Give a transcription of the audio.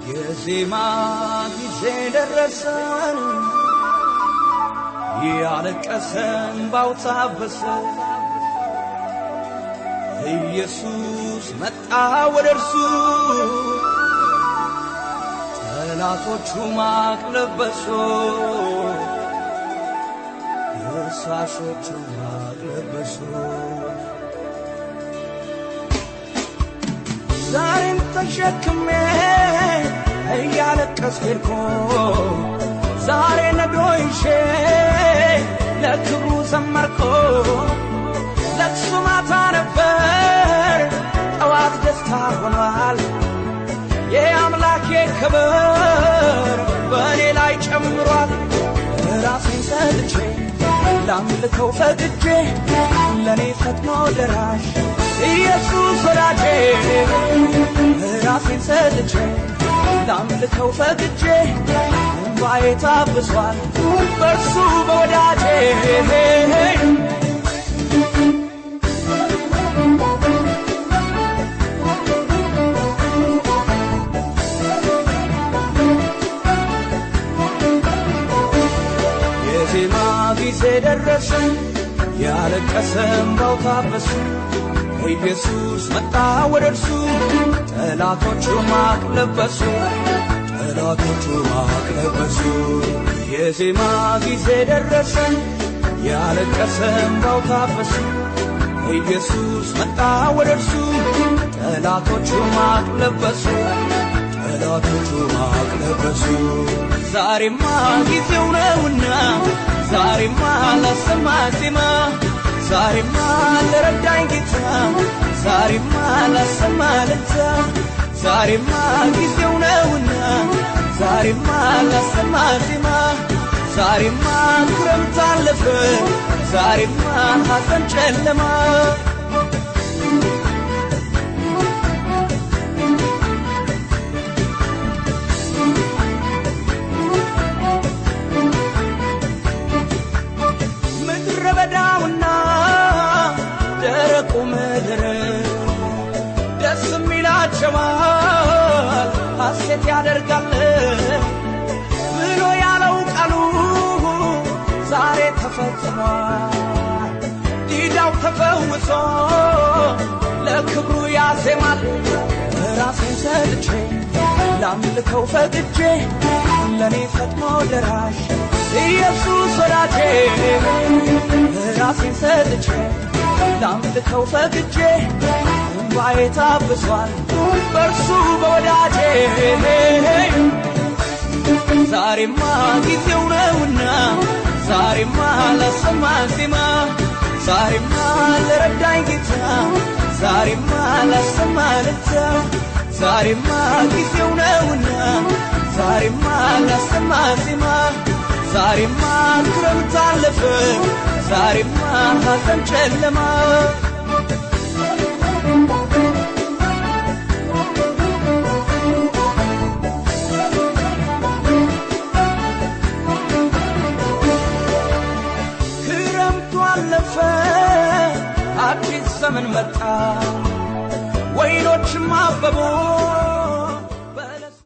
የዜማ ጊዜ ደረሰን ያለቀሰን ባውታበሰ ኢየሱስ መጣ ወደርሱ ጠላቶቹ ማቅ ለበሱ እርሳሾቹ ማቅ ለበሱ ዛሬም ተሸክሜ እያለቀስኩ ዛሬ ነዶይሼ ለክብሩ ዘመርኩ ለቅሶ ማታ ነበር ጠዋት ደስታ ሆኗል የአምላኬ ክብር በእኔ ላይ ጨምሯል ራሴን ሰጥቼ ላምልከው ፈቅጄ ለኔ ፈጥኖ ደራሽ ኢየሱስ ወዳጄ ራሴን ሰጥቼ ላምልከው ፈቅጄ እንባዬ ታብሷል በእርሱ በወዳጄ የዜማ ጊዜ ደረሰ ያለቀሰን ባውታበሱ ኢየሱስ መጣ ወደርሱ ጠላቶቹ ማቅ ለበሱ ጠላቶቹ ማቅ ለበሱ የዜማ ጊዜ ደረሰ ያለቀሰን ባውታበሱ ኢየሱስ መጣ ወደርሱ ጠላቶቹ ማቅ ለበሱ ጠላቶቹ ማቅ ለበሱ ዛሬማ ጊዜው ነውና ዛሬማ ላሰማ ዜማ ዛሬማ ለረዳኝ ጌታ ዛሬማ ላሰማ ለታ ዛሬማ ጊዜው ነውና ዛሬማ ላሰማ ዜማ ዛሬማ ክረምት አለፈ ዛሬማ ሐዘን ጨለማ በዳውና ደረቁ ምድር ደስ የሚላቸዋል ሐሴት ያደርጋል ብሎ ያለው ቃሉ ዛሬ ተፈጽሟል ዲዳው ተፈውሶ ለክብሩ ያዜማል ራሴን ሰጥቼ ላምልከው ፈቅጄ ለኔ ፈጥኖ ደራሽ ኢየሱስ ወዳጄ ራሴን ሰጥቼ ላምልከው ፈቅጄ እንባዬ ታብሷል በእርሱ በወዳጄ ዛሬማ ጊዜው ነውና ዛሬማ ላሰማ ዜማ ዛሬማ ለረዳኝ ጌታ ዛሬማ ላሰማ ለታ ዛሬማ ጊዜው ነውና ዛሬማ ላሰማ ዜማ ዛሬማ ክረምት አለፈ ዛሬማ ሐዘን ጨለማ ክረምቱ አለፈ አዲስ ዘመን መጣ ወይኖችም አበቡ